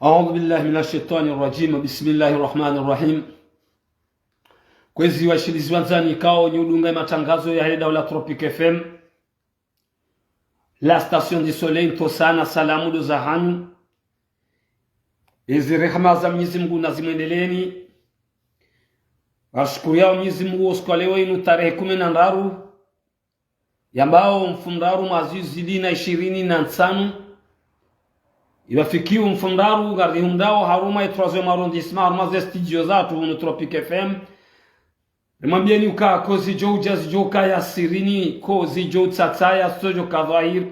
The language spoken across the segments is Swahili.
أعوذ بالله من الشيطان الرجيم. بسم الله الرحمن الرحيم. Kwezi washilizi wanzani kao nyudunga matangazo ya heda la Tropic FM, la station du soleil tosana salamu do zahanyu ezi rehema za Mwenyezi Mungu na zimwendeleeni. Washukuria Mwenyezi Mungu usikwalewe inu tarehe 13 yambao mfundaru mazizi dina 25 iwafikiu mfundaru gardi humdao haruma ya 3e arrondissement haruma za studio zatu no Tropic FM. Mwambieni uka kozi jo jazz jo kaya sirini kozi jo tsatsaya sojo kadhair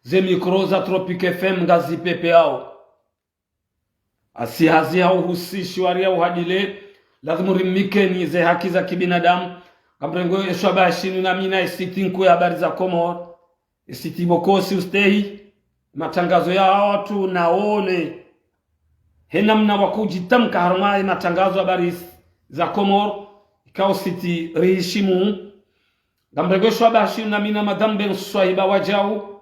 ze mikroza Tropic FM ngazi pepe yao asihazi hao husishwaria uhadile lazima rimike ni ze haki za kibinadamu kabrengo eshabashinu na mina isitinku ya habari za Komor isitibokosi ustehi matangazo ya watu naone hena mna wakujitamka harumai matangazo habari za Komor kao siti rihishimu gamregeshwa bashi na mina madambe swahiba wajau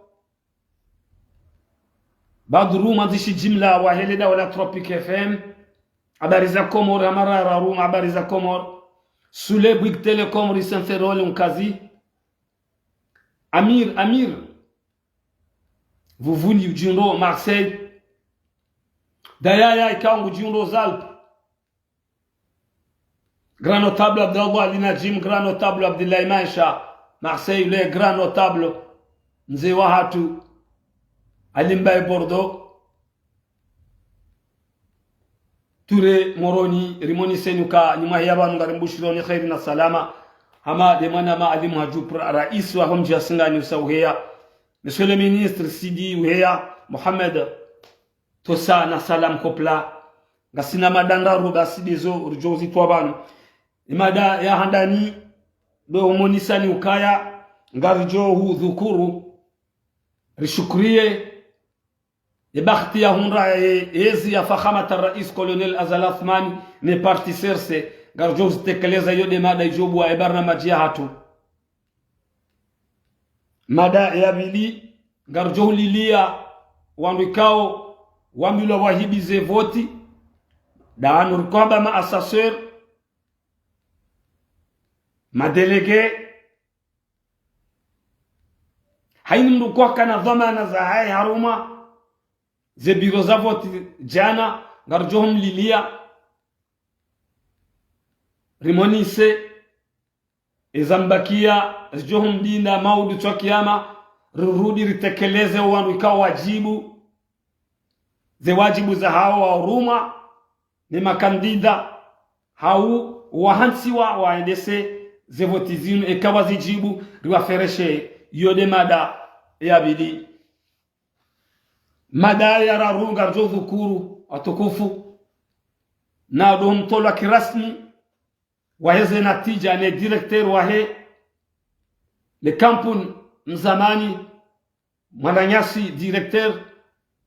badru mazishi jimla wa heleda wala Tropic FM habari za Komor amarara rum habari za Komor sule Bouygues Telecom risenferole mkazi Amir vuvuni ujindo Marseille dayaya ikaungu ujindo Zalp Grand notable Abdallah Ali Najim, grand notable Abdullah Maisha, Marseille, le grand notable Mzee Wahatu Alimbaye Bordeaux, Touré Moroni, Rimoni Senuka, Nimahiyaba Ngarimbushironi khairi na salama, Hama Demana ma Ali Muhajub Rais wa Homja Singani Usauhea, Monsieur le ministre Sidi Uhea, Mohamed Tosa na salam kopla, Gasina Madandaru Basidizo Rujozi Twabanu. Imada ya handani do homonisani ukaya ngarijo hu dhukuru rishukriye bakhti ya hunra ezi ya fakhamata rais colonel Azal Athmani ne parti serse ngarijo zitekeleza yode mada ijobu wa barnamaji ya hatu mada ya bili ngarijo lilia wandikao wambilo wahibize voti daanu rikoba ma assesseur ma délégué hainimdu kwa kana dhamana za hai haruma ze biro za voti jana garjohum lilia rimonise ezambakia johum dina maudu kwa kiyama rurudi ritekeleze wanu ikawa wajibu ze wajibu za hao wa huruma ni makandida hau wahansiwa waendese zevotizinu ekawa zijibu riwafereshe yode mada ya bidi mada ya rarunga rjo dhukuru atukufu na dohum tola kirasmi waheze natija ne directeur wahe le kampun mzamani Mwananyasi directeur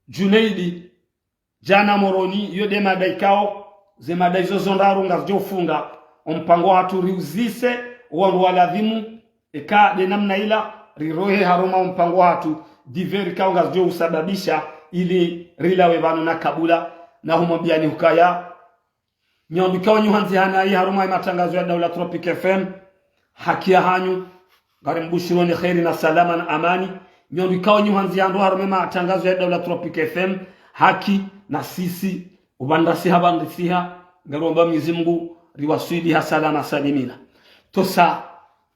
Junaidi jana Moroni yode mada ikao ze mada izo zondaru ngazjo funga mpango hatu riuzise wandu waladhimu eka de namna ila rirohe haruma mpango hatu diveri kao ngazjo usababisha ili rilawe vanu na kabula na humambiani hukaya nyondu kao nyuhanzi hana hii haruma matangazo ya daula Tropic FM hakia hanyu garimbushironi khairi na salama na amani nyondu kao nyuhanzi handu haruma matangazo ya daula Tropic FM haki na sisi ubandasi habandisiha ngaromba Mwenyezi Mungu riwasili hasalama salimina tosa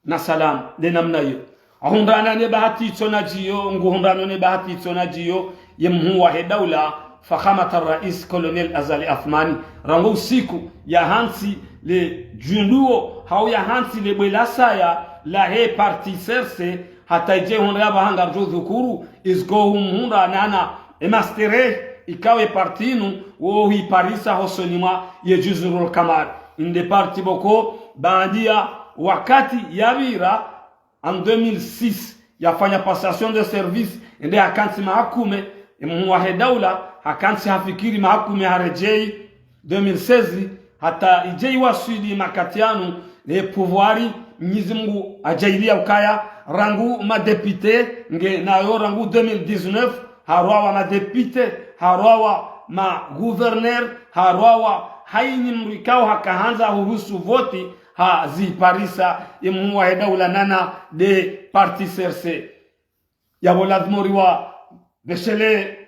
na salam de namna yo ahundana ne bahati tonajiyo nguhundana ne bahati tonajiyo yemhuwa he daula fakhamata rais colonel Azal Athmani rango usiku ya hansi le junduo hau ya hansi le belasaya la he parti serse hata je honra bahanga rjo dhukuru isgo humunda nana emastere ikawe partinu wo hi parisa hosonima ye juzurul kamar inde parti boko bandia wakati yavira en 2006 yafanya passation de service inde hakansi mahakume mwahe daula hakansi hafikiri mahakume harejei 2016 hata ijei wasudi makatianu le pouvoiri Mwenyezi Mungu ajailia ukaya rangu madepite nge nayo rangu 2019 harwa madepite harwa ma gouverneur harwawa haini mrikao hakahanza hurusu voti ha ziparisa imuwa daula nana de parti serse yabo lazima riwa beshele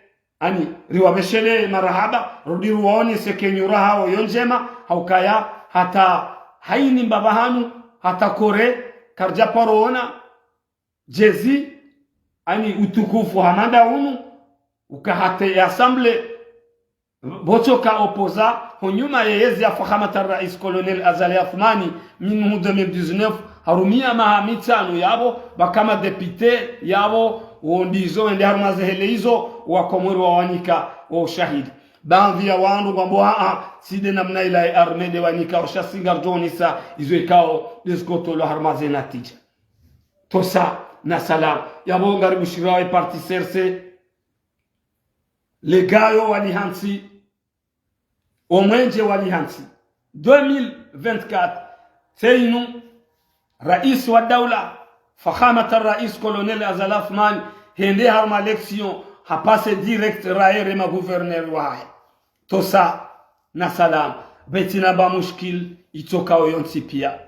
ani riwa beshele marahaba rudiru waone sekenyura hao yonjema haukaya hata haini mbabahanu hata kore karja parona jezi ani utukufu hamanda unu ukahate assemble botoka opoza honyuma yezi ya fahamata rais colonel Azali Athmani minhu 2019 harumia mahamitano yabo bakama depute yabo wondizo ende harumaze hele hizo wa komori wa wanika wa ushahidi baadhi ya wandu kwamba side namna ila armede wanika washasinga jonisa izo ikao diskotolo harumaze natija tosa na salam yabo ngaribu shirawe parti serse legayo walihansi omwenje walihansi 2024 seinu rais wa daula fakhamata rais colonel Azali Athmani hende harma election hapase direct raere ma gouverneur wae tosa na salam betina ba mushkil itoka oyonsi pia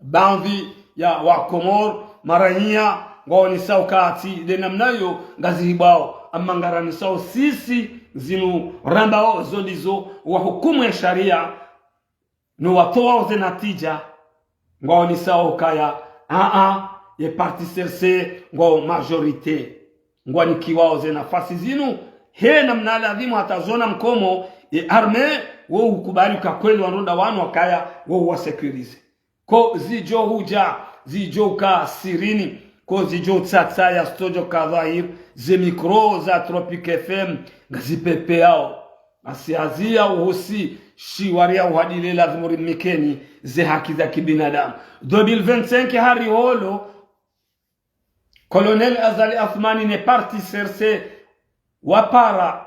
baadhi ya wakomor marania ngoni saukati de namnayo ngazibao amangarani sao sisi zinu rambao zolizo wa hukumu ya sharia no watoa zenatija ngoni saukaya ye parti serse ngo majorite ngwani kiwao ze nafasi zinu he namna ladhimu hatazona mkomo arme wo ukubali kwa kweli wanonda wanu wakaya wo wasecurize ko zijo huja zijo ka sirini ko zijo tsatsa ya studio kadhair ze mikro za Tropic FM ngazipepe yao asiazia uhusi shiwaria uhadile lazima rimikeni ze haki za kibinadamu 2025 hari holo Colonel Azali Athmani ne parti serse wapara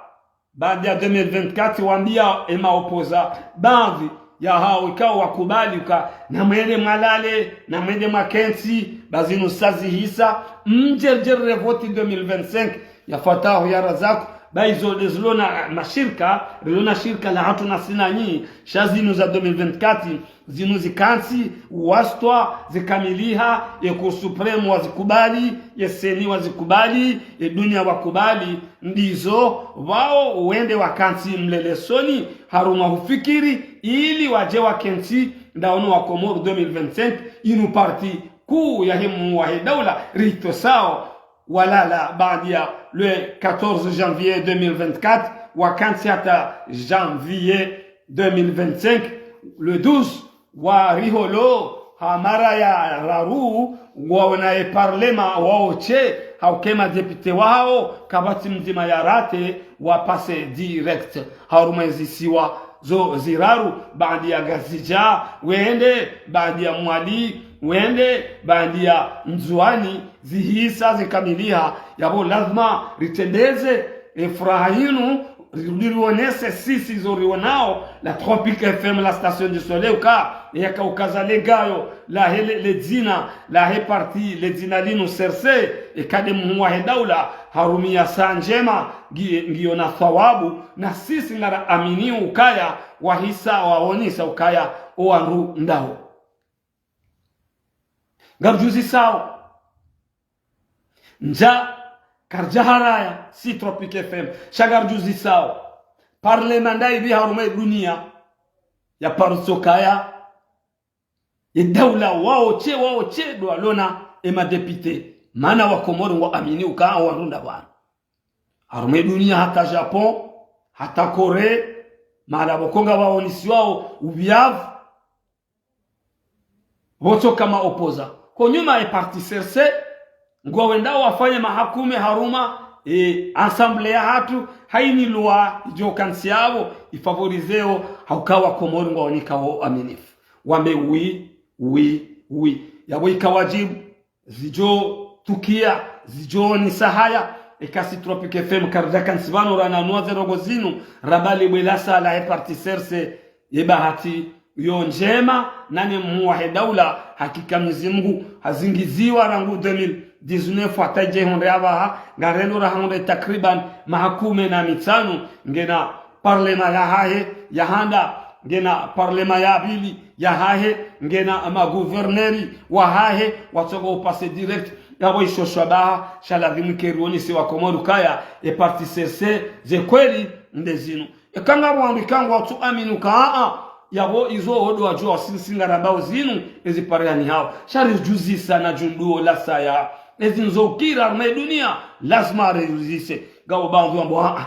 baada ya 2024 wambia ema opoza baadhi ya hao ikao wakubali na mwende malale na mwende makensi bazinu sazi hisa mjerjere voti 2025 ya fatahu ya razako baizo dezlona mashirka relona shirka la hatu na sinanyi shazinu za 2024 zinu zikansi wastwa zikamiliha ya supremo wazikubali ya seni wazikubali ya dunia wakubali ndizo wao uende wakansi mlelesoni haruma hufikiri ili waje wakensi ndaono wa Komoro 2025 inu parti kuu ya himu wa daula rito sao walala badia le 14 janvier 2024 wakansi hata janvier 2025 le 12 wa riholo hamara ya raru waonae parlema waoche haukema depute wao kabati mzima ya rate wapase direct harumezisiwa zo ziraru baadi ya gazija wende baadi ya mwali wende baadi ya mzuani zihisa zikamilia yabo lazima ritendeze furaha yinu rionese sisi zorionao la Tropic FM la station du soleil uka yaka ukazale gayo la le dina la he parti le dina lino serse ekade muwa daula harumia sanjema ngiona thawabu na sisi ngara amini ukaya wahisa waonisa ukaya oanru ndao ngabjuzi sao nja karjaharaya si Tropic FM shagarjuzi sao parlemanda ibi harume dunia ya parsokaya ya daula wao che do alona ema depute mana wa Komoro ngo amini uka warunda bwana harume dunia hata Japon hata Korea mala bokonga waonisi wao ubiavu woto kama opoza kwa nyuma ya parti serse ngo wendao wafanye mahakume haruma ensemble ya hatu haini loi jo kansiabo ifavorizeo haukawa Komoro ngo wanikao aminifu wame oui yabo ikawajibu zijo tukia zijo ni sahaya ekasi Tropic FM karda kansibano rana noze rogozinu rabali bwelasa la parti serse yebahati yo njema nani muwahe daula hakika Mwenyezi Mungu hazingiziwa rangu 2019 ataje honde abaha ngarendo rahonde takriban mahakume na mitano ngena parlema ya hahe ya handa ngena parlema ya bili ya hahe ngena ma gouverneri wa hahe watogo passe direct yabo ishoshwabaha shaladhimu kerioni si wa Komoro kaya e parti cese ze kweli ndezino ekanga bwambikango watu aminu kaa yabo izo odo wajua sinsinga rambao zinu ezipareani hao shari juzisa na junduo la saya ezinzo kira arme dunia lazima rejuzise gawo bandu ambo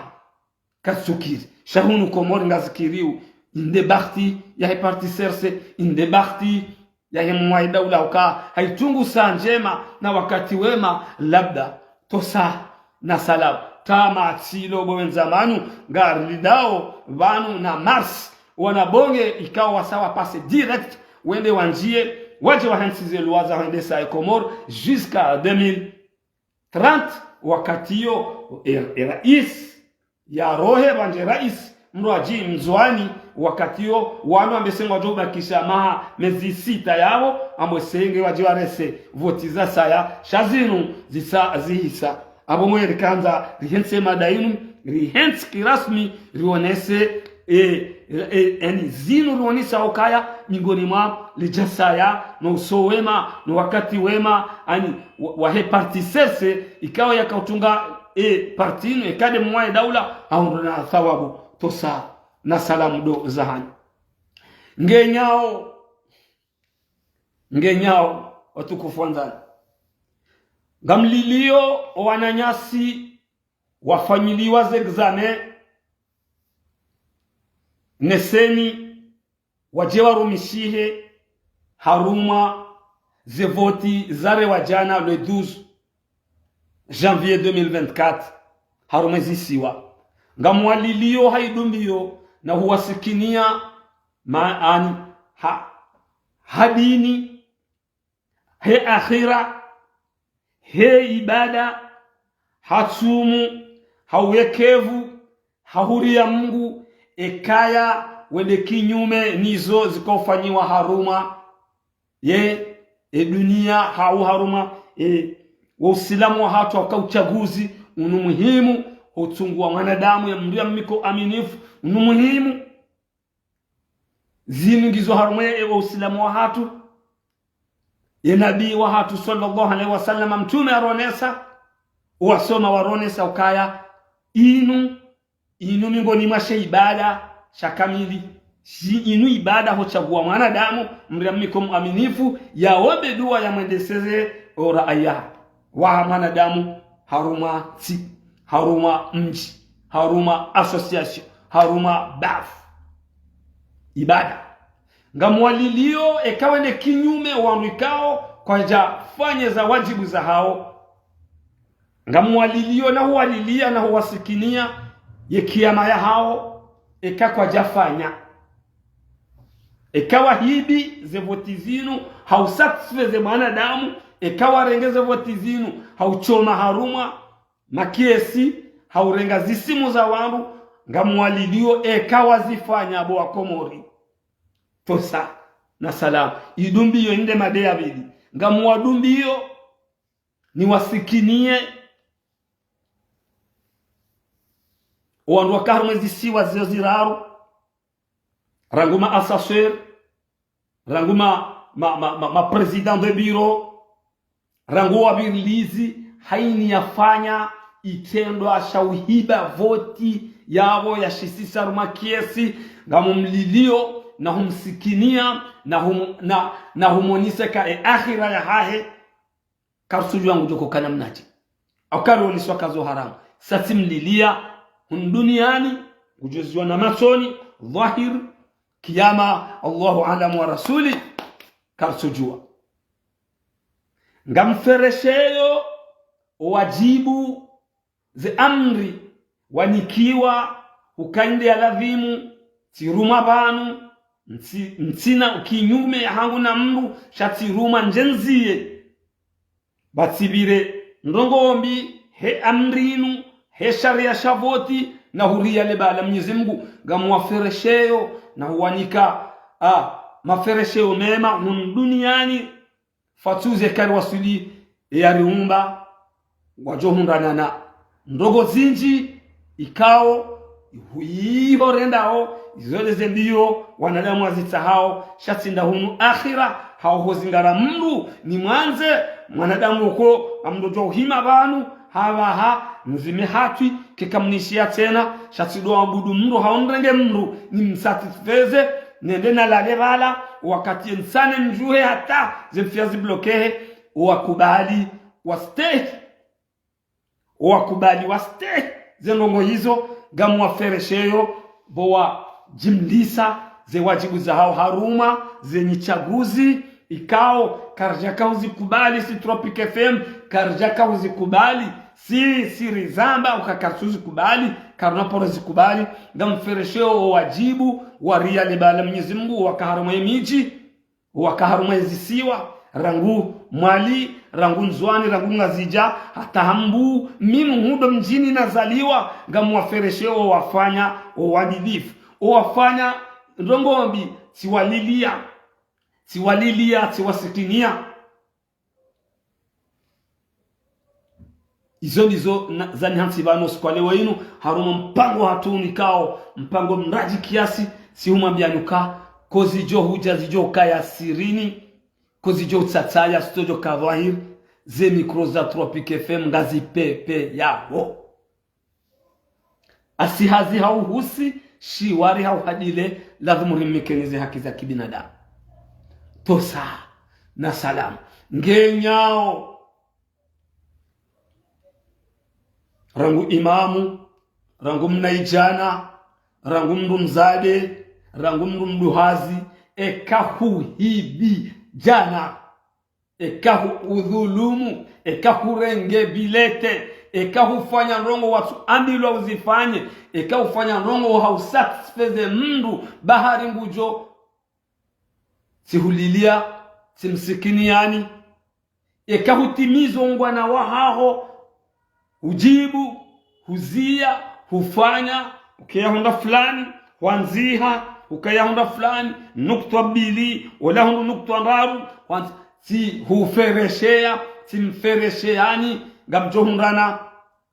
katsukiri shahunu Komoro ngazikiriu inde bakti ya he parti serse inde bakti ya he mwaida ulauka haitungu saa njema na wakati wema labda tosa na salamu kama atsilo bowen zamanu garidao vanu na mars wanabonge ikawa wasawa passe direct wende wanjie waje wahensize luwaza wende sa Komoro jusqu'à 2030 wakati yo rais ya rohe banje rais mroaji mzwani wakati yo wanu ambesengwa joba kisha maha mezi 6 yao amwesenge waje warese votiza saya shazinu zihisa abo mwere kanza rihense madainu rihense kirasmi rionese eni zinu ruonisa okaya mingoni mwa lijasaya no usowema no wakati wema ani wahe parti sese ikawa yakautunga partinu ekade mwae daula au na thawabu tosa na salamu do zahani ngenyao watukufu wanzani ngamlilio wananyasi wafanyiliwa zegzame neseni wajewa rumishihe haruma zevoti zare wajana le 12 janvier 2024 haruma zisiwa ngamwalilio haidumbio na huwasikinia maani hadini he akhira he ibada hatumu hauwekevu hahuria Mungu ekaya wende kinyume nizo zikofanyiwa haruma ye dunia hau haruma Waislamu hatu wakauchaguzi unu muhimu hutungua mwanadamu ya mndu ya miko aminifu unu muhimu ziningizo haruma ya Waislamu hatu ya nabii wa hatu sallallahu alaihi wasallam mtume aronesa wasoma waronesa ukaya inu mingoni mashe ibada shakamili inu ibada hochagua mwanadamu mndu miko aminifu ya ombe dua ya mwendeseze ora aya wa mwanadamu haruma haruma mji haruma association haruma baf ibada ngamwalilio ekawende kinyume wanwikao kwa jafanye za wajibu za hao ngamwalilio na huwalilia na huwasikinia ye kiyama ya hao kwa jafanya ekawa hibi zevotizinu hausatisfeze mwanadamu ekawa rengeze votizinu hauchoma haruma makiesi haurenga zisimu za wangu ngamwalilio ekawa zifanya abo wa Komori tosa na salamu idumbiyo inde madea bidi ngamwadumbiyo ni wasikinie wandu wakarumwe zisiwa ziraru ranguma assesseur ranguma ma president de bureau ranguwa birlizi haini yafanya itendwa shauhiba voti yabo ya shisisa ruma kiesi ngamumlilio na humsikinia na humoniseka akhira ya hahe karsuju yangu joko kana mnaji akaro uliswa kazo haramu satimlilia duniani ujuziwa na masoni dhahir kiyama Allahu alam wa rasuli karsujua ngamferesheyo wajibu ze amri wanikiwa ukainde ya ladhimu tiruma banu ntsina ukinyume hangu na mru shatiruma njenziye batibire ndongombi he amrinu he sharia shavoti na huria lebala Mwenyezi Mungu ngamwaferesheyo na huwanika maferesheyo mema duniani fatuze kari wasuli ya riumba wajohundanana ndogo zinji ikao horendao izole zendiyo wanadamu wazitsahao shatsinda hunu akhira hao hozingara mndu ni mwanze mwanadamu uko amdojo hima banu hawaha nzime hatwi kikamnishia tena shatsido abudu mndu haondrenge mndu ni msatisfeze nende na lale bala wakati nsane njuhe hata zemfiazi blokehe wakubali waste zenongo hizo gamu waferesheyo bowa jimlisa ze wajibu za hao haruma zenye chaguzi ikao karjaka uzikubali si Tropic FM karjaka uzikubali si rizamba ukakarsuzi kubali karunapora zikubali gamu feresheo wajibu waria libala Mwenyezi Mungu wakaharuma miji wakaharuma zisiwa rangu mwali rangu nzwani rangu ngazija hata hambu mimi hudo mjini nazaliwa gamu waferesheo wafanya wadilifu wafanya ndongombi siwasikinia izo nizo zani hansi bano sikwale wainu haruma mpango hatunikao mpango mraji kiasi si humambianuka kozi jo huja zijo kaya sirini kozi jo tsataya stojo kavahir ze mikro za Tropic FM ngazi pepe yao asihazi hauhusi shiwari hauhadile lazima rimekenize haki za kibinadamu tosa na salamu ngenyao rangu imamu rangu mnaijana rangu mndu mzade rangu mndu mduhazi ekahu hibi jana ekahu udhulumu ekahu renge bilete ekahu fanya rongo watu ambilwa uzifanye ekahu fanya rongo hausatisfeze mndu bahari ngujo sihulilia simsikiniani ekahu timizo ngwana wahaho ujibu huzia hufanya ukayahunda fulani wanziha ukayahunda fulani nukta bili wala hundu nukta ndaru si hufereshea simferesheani gamjohundana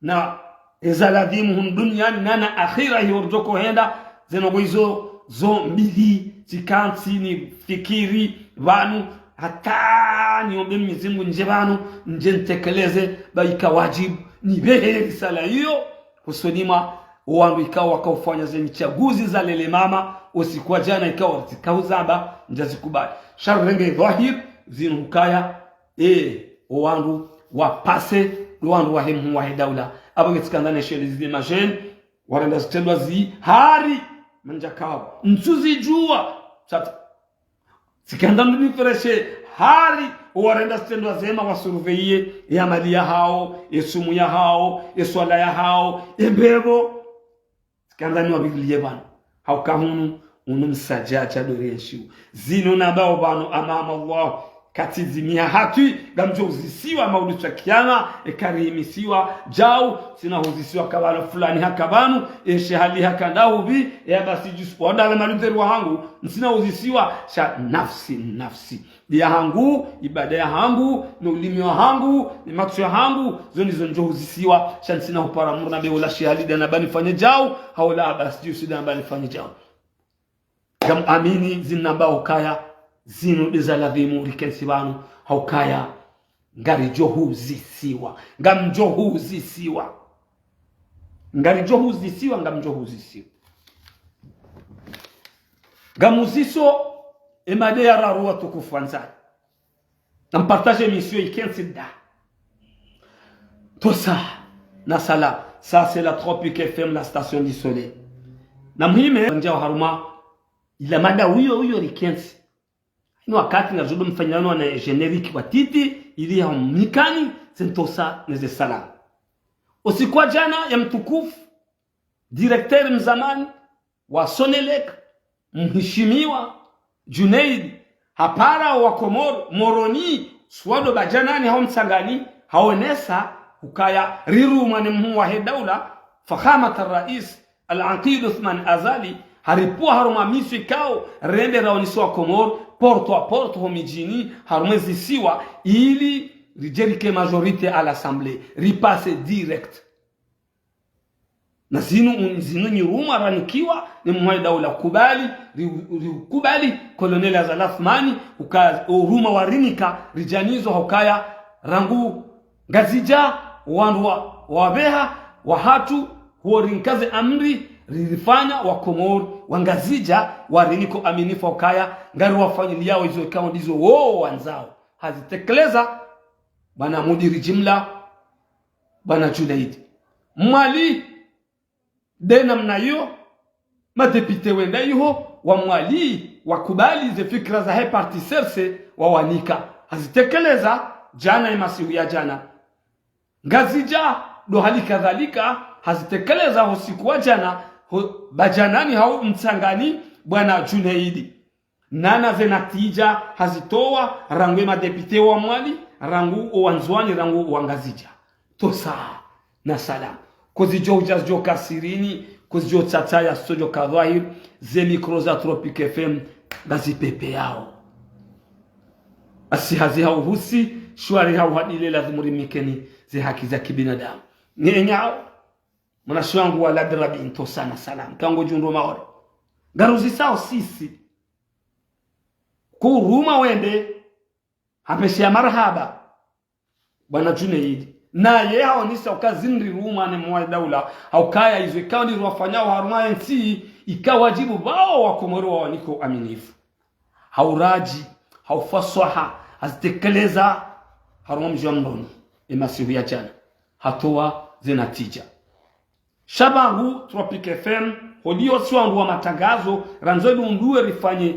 na ezaladhimu hunduniani nana akhira hiorjoko henda zenogo izo zo mbili tikansi ni fikiri vanu hata niombe Mwenyezi Mungu nje vanu nje ntekeleze baika wajibu ni behe risala hiyo kusonima wandu ikawa wakaufanya zenye chaguzi za lele mama usikuwa jana ikawa zikauzamba njazikubali sharrenge dhahir zinukaya wandu wapase wandu wahemu wahe daula abange tsikandane sheli zile majen warenda zitendwa zi hari manjakao nsuzi jua chata tsikandane nifereshe hari warenda zitendwa zema wasurveye ya mali ya hao esumu ya hao eswala ya hao ebebo tsikandane wabilie bana haukahunu unumsajaja doreshu zino nabao bano amama Allah katizimia hatui gamjo uzisiwa maudu cha kiyama ekarimisiwa jau sina huzisiwa kabalo fulani hakabanu shehali hakandahu bi basi jusu wanda maluteru wangu sina huzisiwa sha nafsi dia hangu ibada ya hangu na ulimi wa hangu ni macho ya hangu zoni zonjo huzisiwa sha sina hupara murna be wala shehali dana bani fanye jau haula basi jusu dana bani fanye jau gam amini zinambao kaya zinu dezaladhimu rikensi banu haukaya ngari johu zisiwa ngamjohu zisiwa ngari johu zisiwa ngamjohu zisiwa gamuziso emade ya raruwa tukufanza nampartage mission ikensi da tout ça na sala ça c'est la Tropic FM la station du soleil na muhime njao haruma ila mada huyo rikensi ni wakati na zudo mfanyano na generic wa titi ili ya mikani sentosa neze salam usikuwa jana ya mtukufu directeur mzamani wa Sonelek mheshimiwa Junaid hapara wa Komoro Moroni swado bajanani hao msangani haonesa hukaya riru mwanemu wa hedaula fakhamat ar-rais al-Aqid Uthman Azali haripua haruma miswi kao rende raoniswa Komoro porto a porto homijini harumezi siwa ili rijerike majorité à l'assemblée ripasse direct na zinu nyiruma ranikiwa ni mwai daula kubali kubali koloneli Azal Athmani uruma warinika rijanizo hokaya rangu ngazija wandu wabeha wahatu huorinkaze amri rilifanya wakomori wangazija wariniko aminifu hokaya ngari wafanyili yao hizo ikawa ndizo woo wanzao hazitekeleza bana mudiri jimla bana Junaid mwali dena mnayo madepite wenda yuho wa mwali wakubali ze fikra za parti serse wawanika hazitekeleza jana imasihu ya jana ngazija do hali kadhalika hazitekeleza usiku wa jana bajanani hao mtsangani bwana Junaidi nana zenatija hazitoa rangu madepite wa mwali rangu wanzwani rangu wangazija tosa na salam kozijo ujazjo kasirini kozijo tata ya studio kadhahir ze mikro za Tropic FM gazipepe yao asihazi hao husi shwari hao hadile lazimuri mikeni ze haki za kibinadamu nyenyao mwanashwangu wa ladrabi into sana salam kango jundo maore garuzi sao sisi kuruma wende hapeshia marhaba bwana Junaid na ye hao nisa ukazindri ruma ne mwa daula haukaya hizo ikawa ni wafanyao haruma nsi ikawajibu bao wakomoro wa niko aminifu hauraji haufaswaha azitekeleza haruma mjamroni imasihu ya jana hatoa zinatija shabahu Tropic FM holio swangu wa matangazo ranzodu ndue rifanye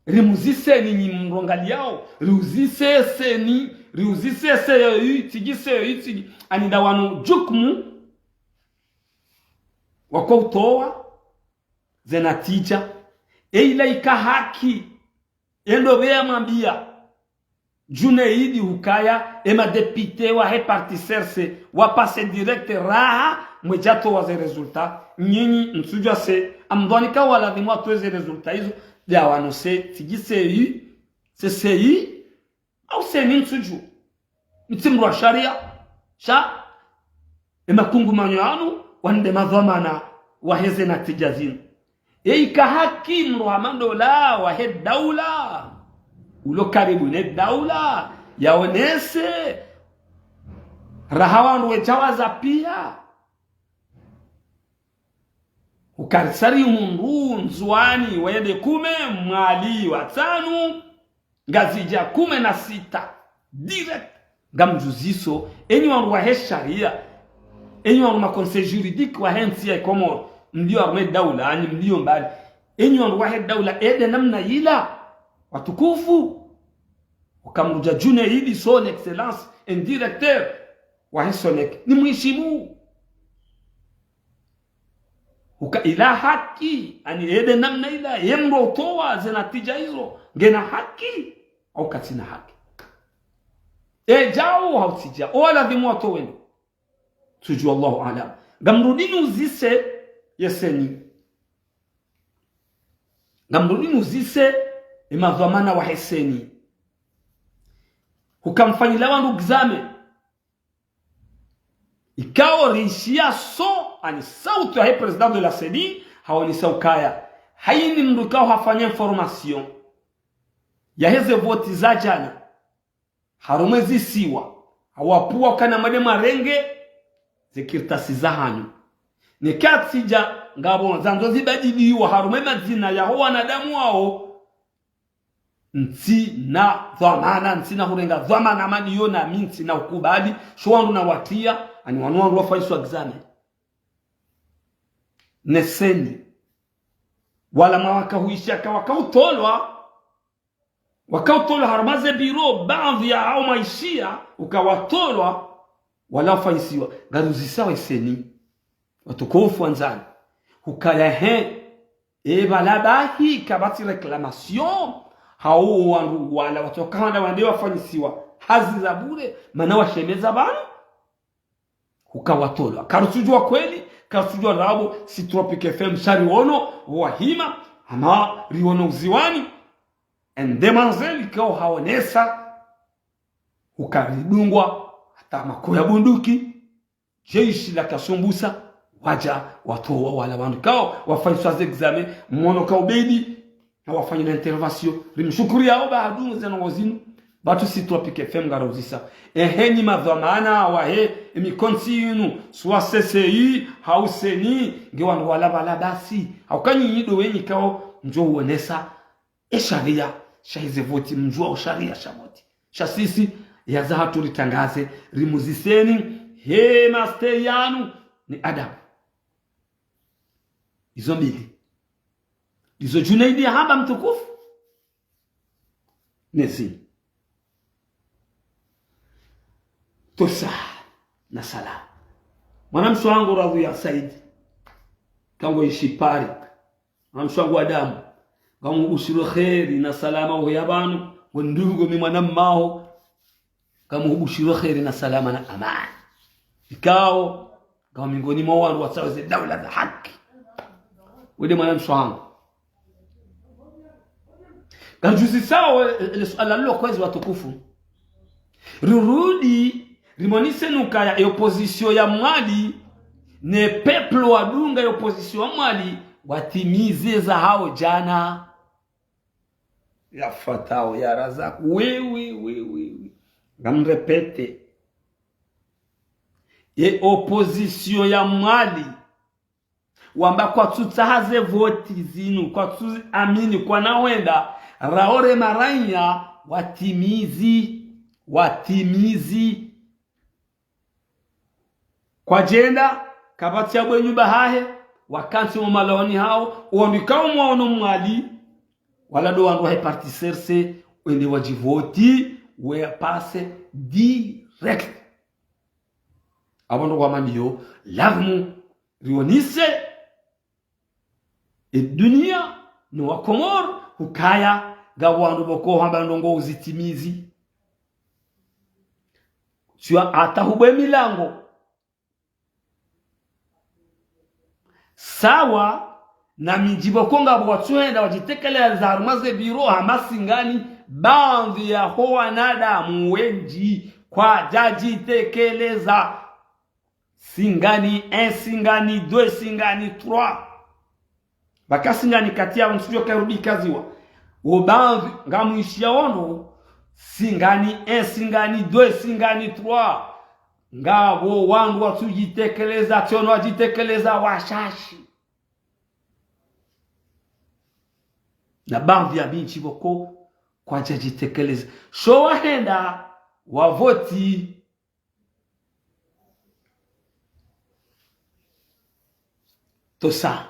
rimuzise ni mrongali yao riuzise seni riuzise se tigise anida wanu jukmu wakautoa zenatija eila ikahaki endo bea mambia Junaidi hukaya ema depite wa parti serse wa passe direct raha mwejato wa ze resulta nyinyi nsujwa se amdwanika wala dhimwa tuweze resulta hizo ya wano se tigise se sei au se ninsuju mtimru sharia sha ema kungu manyano wande madhamana wa heze na tijazin eika haki mruhamando la wa he daula ulo karibu ne daula yaonese rahawandu wechawaza pia ukarisari mundu nzuani wende 10 mwali watanu ngazija 16 direct gamjuziso enyi wandu wa sharia enyi wandu ma conseil juridique wa hensi ya komoro mlio arme daula ani mlio mbali enyi wandu wa daula ede namna ila watukufu ukamruja Junaidi son excellence en directeur wa Sonek ni mheshimu uka ila haki ani ede namna ila yemro toa zinatija hizo ngena haki au katina haki jao hautija wala dhimu watu wenu tujua Allahu alam gamrudinu zise yeseni gamrudinu zise imadhamana wa heseni ukamfanyila wandu gzame ikao rishia so ani sauti ya president de la CENI hawani saukaya haini mdukao hafanya information ya heze voti za jana harumezi siwa hawapua kana madema renge zikirtasi za hanyu nikatija ngabo zanzo zibadiliwa harume mazina ya ho wanadamu wao nti na dhamana nti na hurenga dhamana mani yona minti na ukubali shwandu na watia ani wanwandu wafaiswa examen neseni wala mawaka huishaka wakautolwa haramaze biro baadhi ya hao maishia ukawatolwa wala faisiwa garuzisawa iseni watukufu wanzani ukaya balabahi kabati reclamation hao wangu wala watokana wande wafanyisiwa hazi za bure mana washemeza bana ukawatolwa karusujwa kweli karusujwa rabo si Tropic FM shari wono wahima ama riono uziwani endemanzeli kao haonesa ukaridungwa hata makoya bunduki jeshi la kasumbusa waja watoa wala wandu kao wafanye swazi examen mwono kao bedi na wafanye l'intervention rimshukuri yao baadungu zeno wazinu batu si tropike fem garozisa eheni madhamana wa he emikonsi yinu swa CCI hauseni ngewandu wala bala basi haukanyi yido wenyi kao njo uonesa sharia shahize voti mjua sharia shamoti shasisi ya zahatu ritangaze rimuziseni he master yanu ni adabu izo mbili izo Junaidi haba mtukufu nezi tosa na sala mwanamsho wangu radhi ya Said kango ishipari mwanamsho wangu Adamu kango ushiro khairi na salama wa yabanu wandugo mi mwanamao kama ushiro khairi na salama na amani ikao kama miongoni mwa watu wasawe dawla za haki wede mwanamsho wangu kajuzi sawa swala lilo kwezi watukufu rurudi rimonise nuka ya opposition ya mwali ne peuple wadunga ya opposition ya mwali watimize za hao jana ya fatao ya razak we ngamrepete ye opposition ya mwali wamba kwa tutahaze voti zinu kwa tu amini kwa nawenda raore maranya watimizi kwa jenda kabati ya bwenyu bahahe wakansi maloni hao uambikao mwaono mwali wala do wandu hai partiserse wende wajivoti we passe direct abondo kwa mandio lavmu rionise dunia ni wakomor hukaya gawandu boko hamba ndongo uzitimizi sio atahubwe milango sawa na mijiboko ngabo watwenda wajitekeleza za rumaze biro hamasingani baadhi ya hoa nadamu wenji kwa jaji tekeleza singani 1 singani 2 singani 3 bakasingani kati ya msio karudi kaziwa ubaadhi ngamuishia wono singani 1 singani 2 singani 3 ngabo wangu watujitekeleza chono wajitekeleza washashi na baadhi ya binchi boko kwa jajitekeleza sho wahenda wavoti tosa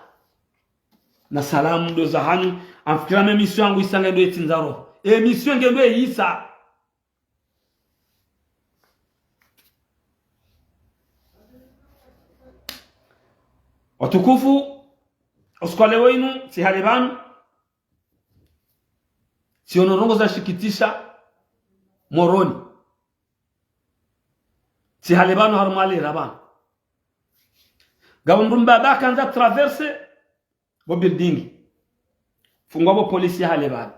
na salamu ndo za hanyu amfikira me mission yangu isanga ndo etinzaro mission ngendo isa watukufu uskole wenu si halibanu si onorongo za shikitisha moroni si halibanu harmali rabanu gabundumba bakanza traverse bo building fungwa bo polisi ya halibanu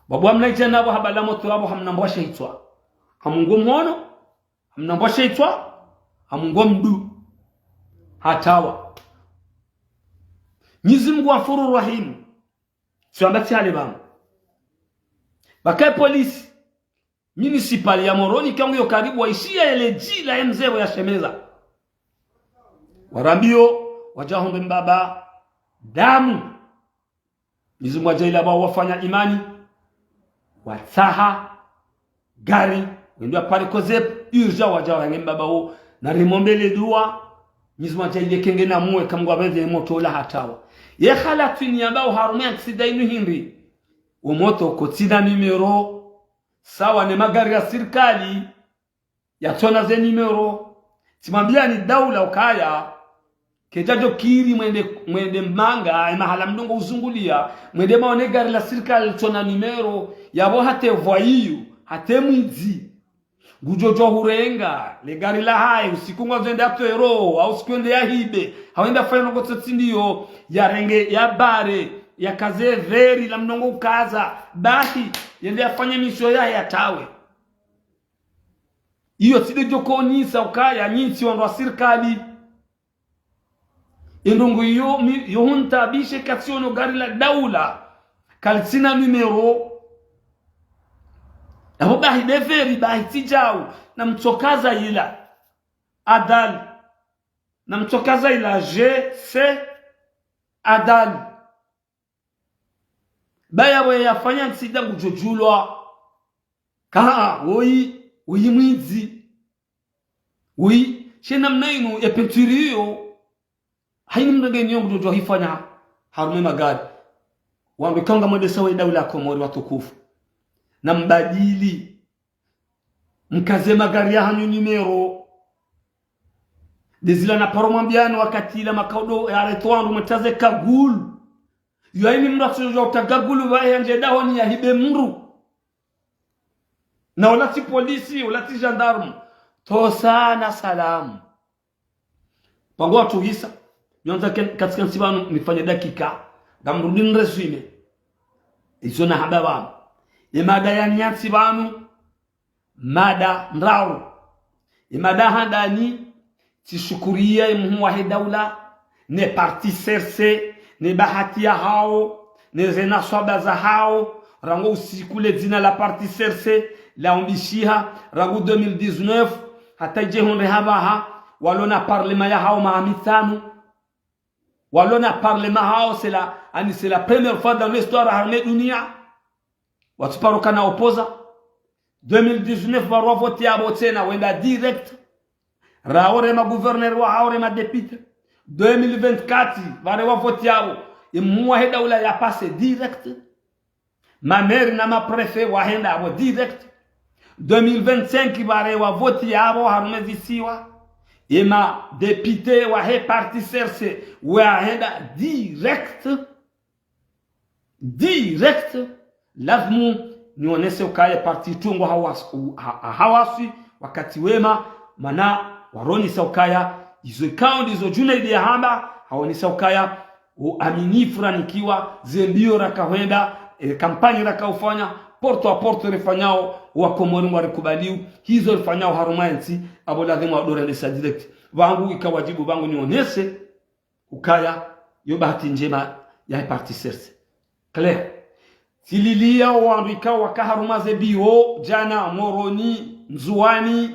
babu amnaije nabo habala moto abo hamnambosha hitwa hamungo mwono hamnambosha hitwa hamungo mdu hatawa Mwenyezi Mungu afuru rahim siambati halibanu bakae polisi municipal ya Moroni kangu yo karibu waishia ile jila ya mzee ya Shemeza warambio wajahombe mbaba damu Mwenyezi Mungu ajaila ba wafanya imani watsaha gari wendwa pale kozep urja wajawa mbaba ho na rimombele dua Mwenyezi Mungu ajaile kenge na muwe kamgwa beze moto la hatawa ye khalatini ambao harume aksida inu hindi umoto kotina numero sawa ni magari ya serikali ya tona ze numero simambia ni daula ukaya kejajo kiri mwende manga mahala mdongo uzungulia mwende maone gari la serikali tona numero yabo hate voyiyu hate mwizi gujojo hurenga le gari la hai usiku ngozenda atero au sikwende ya hibe hawenda fanya ngotsi ndio ya renge ya bare ya kaze veri la mdongo ukaza bahi yende afanye misho ya tawe iyo tide joko nisa ukaya nyinsi wandu wa serikali indungu yo hunta bishe kasiono gari la daula kalsina numero abo bahi deveri bahi tijau na mtokaza ila adal na mtokaza ila GC adal baya we yafanya nsida ngujojulwa kaa woi mwizi woi shena mnainu epenturiyo haini mnageni yongu jojo hifanya harume magari wangu kanga mwede sawa daula Komori watukufu na mbadili mkaze magari ya hanyu numero dezila na paromambiano wakati ila makaudo ya retwandu mtaze kagulu yuaini mnasujo utagagulu wa yanje dawani ya hibe mru na ulati polisi ulati gendarme to sana salamu pango watu hisa yonza katika nsibanu nifanye dakika gamrudin resume izo na hababa imada ya nyatsi banu mada ndrau imada handani tishukuria imuwa daula ne parti serse ne bahati ya hao ne zena swaba za hao rango usikule zina la parti serse la umbishiha rango 2019 hata jehonde habaha walona parlement ya hao maamitanu walona parlement hao c'est la première fois dans l'histoire armée dunia watuparo kana opoza 2019 barwa vote ya botena wenda direct raore ma gouverneur wa haore ma député 2024 barwa vote yao imwa heda ula ya passe direct ma maire na ma préfet wa henda abo direct 2025 barwa vote yao harume visiwa ima député wa he parti serse wa henda direct lazmu nionese ukaye parti tungo hawasi wakati wema mana waroni saukaya izo ikao ndizo juna ili hamba hawoni saukaya uaminifu ranikiwa zembio rakawenda kampani rakaufanya porto a porto refanyao wa Komori mwarikubaliu hizo refanyao harumayensi abo lazima wadore ndesa direct wangu ikawajibu wangu nionese ukaya yo bahati njema ya parti serse clair sililia wandika wakaharumaze biho jana Moroni Nzuani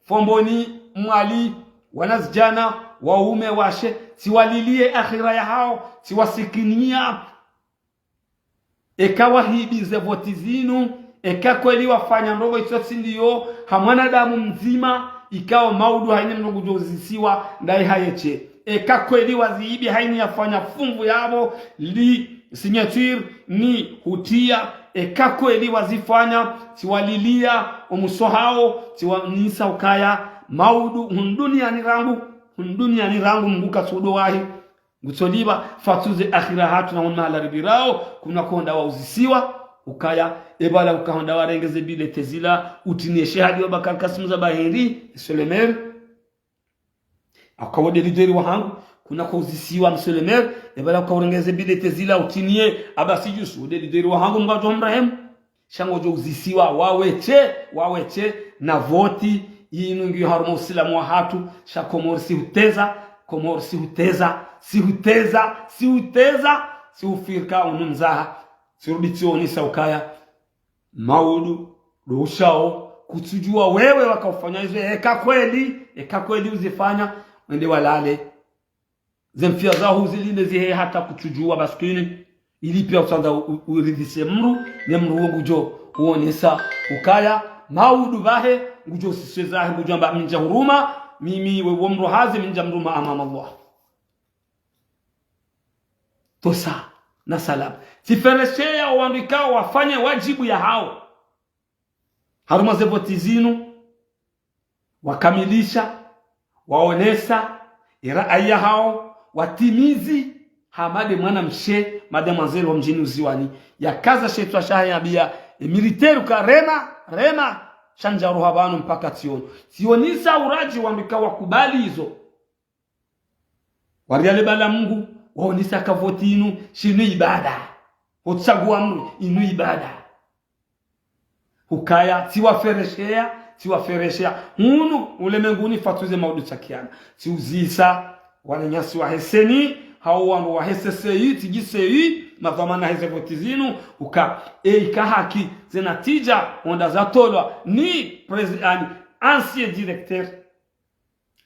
Fomboni Mwali wanazijana waume washe siwalilie akhira ya hao siwasikinia ekawa hibize voti zinu kweli wafanya ndogo itosi ndiyo hamwana damu mzima ikawa maudu haini mnogu jozisiwa ndai hayeche kweli waziibi haini yafanya fungu yabo li signature ni hutia kweli wazifanya siwalilia umusohao siwanisa ukaya maudu hundunia ni rangu mguka sudo wahi ngutoliba fatuze akhira hatu na unma laribirao kuna konda wauzisiwa ukaya ebala ukahonda warengeze bile tezila utineshe hadi Bakar Kasim za bahiri Solemer akawode lideri wa hangu kuna kuuzisiwa Msolemer ebala ukaurengeze bile tezila utinie abasi jusu de lideri wa hangu mgajo mrahem shango jo uzisiwa waweche na voti inu ngi harumo silamu wa hatu sha Komori si ufirka unumzaha siruditioni saukaya maudu rushao kutujua wewe wakaufanya hizo kweli uzifanya wende walale zemfia zao zilinde zihe hata kutujua baskini ili pia usanza uridhise mru ne mru ngujo uonesa ukaya maudu bahe ngujo siswezahe ngujo amba minja huruma mimi wewe mru hazi minja mruma amama Allah tosa na salam tifereshea wandikao wafanye wajibu ya hao haruma zevoti zinu wakamilisha waonesa iraaya hao watimizi hamade mwana mshe mademoiselle wa mjini Uziwani ya kaza shetwa shaya bia militaire ka rema shanja ruhabanu mpaka sionisa uraji wandikao wakubali hizo wariale bala Mungu waonisa kavoti inu shinu ibada utsaguwa mru inu ibada ukaya tiwafereshea tiwaferesha hunu ulemenguni fatuze maudu chakiana tiuzisa wananyasi wa heseni hao wandu wa hesesei tigisei madhamana hezevotizinu uka ika haki zenatija onda zatolwa ni president ancien directeur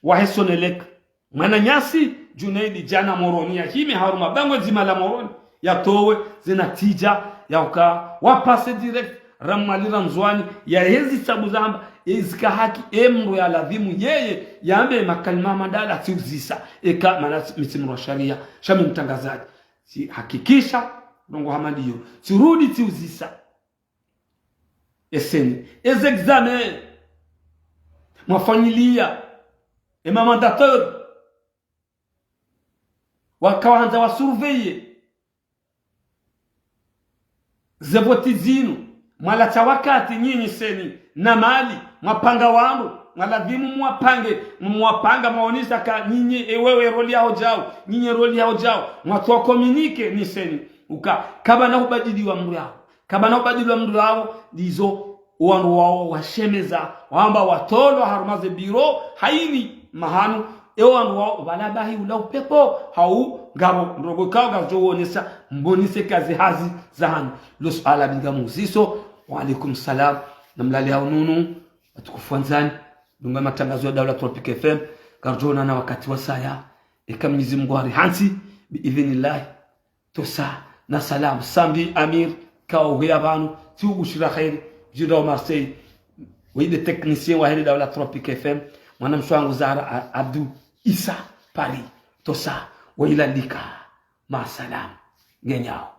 wa hesonelek mananyasi Junaidi jana moroni ya hime haruma bango zima la moroni ya towe zenatija ya uka wapase direct ramalira mzwani ya hezi sabu zamba izika haki emru ya ladhimu yeye yambe makalima mandala tiuzisa eka manasi misimu wa sharia shami mtangazaji si hakikisha rongo hamadiyo turudi tiuzisa eseni examen mwafamilia mandateur wakawanza wasurveye zevotizinu mwalacha wakati nyinyi seni na mali mwapanga wangu mwaladhimu mwapanga maonisha ka nyinyi ewewe roli yao jao nyinyi roli yao jao mwatoa komunike ni seni uka kaba na ubadiliwa mru yao kaba na ubadiliwa mru yao dizo wanu wao washemeza wamba watolo harumaze biro haini mahanu wanu wao walabahi ula upepo hau ngabo nrogo kao gajo wonesa mbonise kazi hazi zahanu los ala binga muziso wa alaikum salam namlali hao nunu atukufuanzani dunga matangazo ya Daula Tropic FM garjona na wakati wa saya Mwenyezi Mungu hansi biidhnillah tosa na salam sambi amir kao huya banu tiugushira khairi jida Marseille wide technicien wa Daula Tropic FM mwana mswangu Zara Abdou Isa Paris tosa wa ila lika ma salam genyao.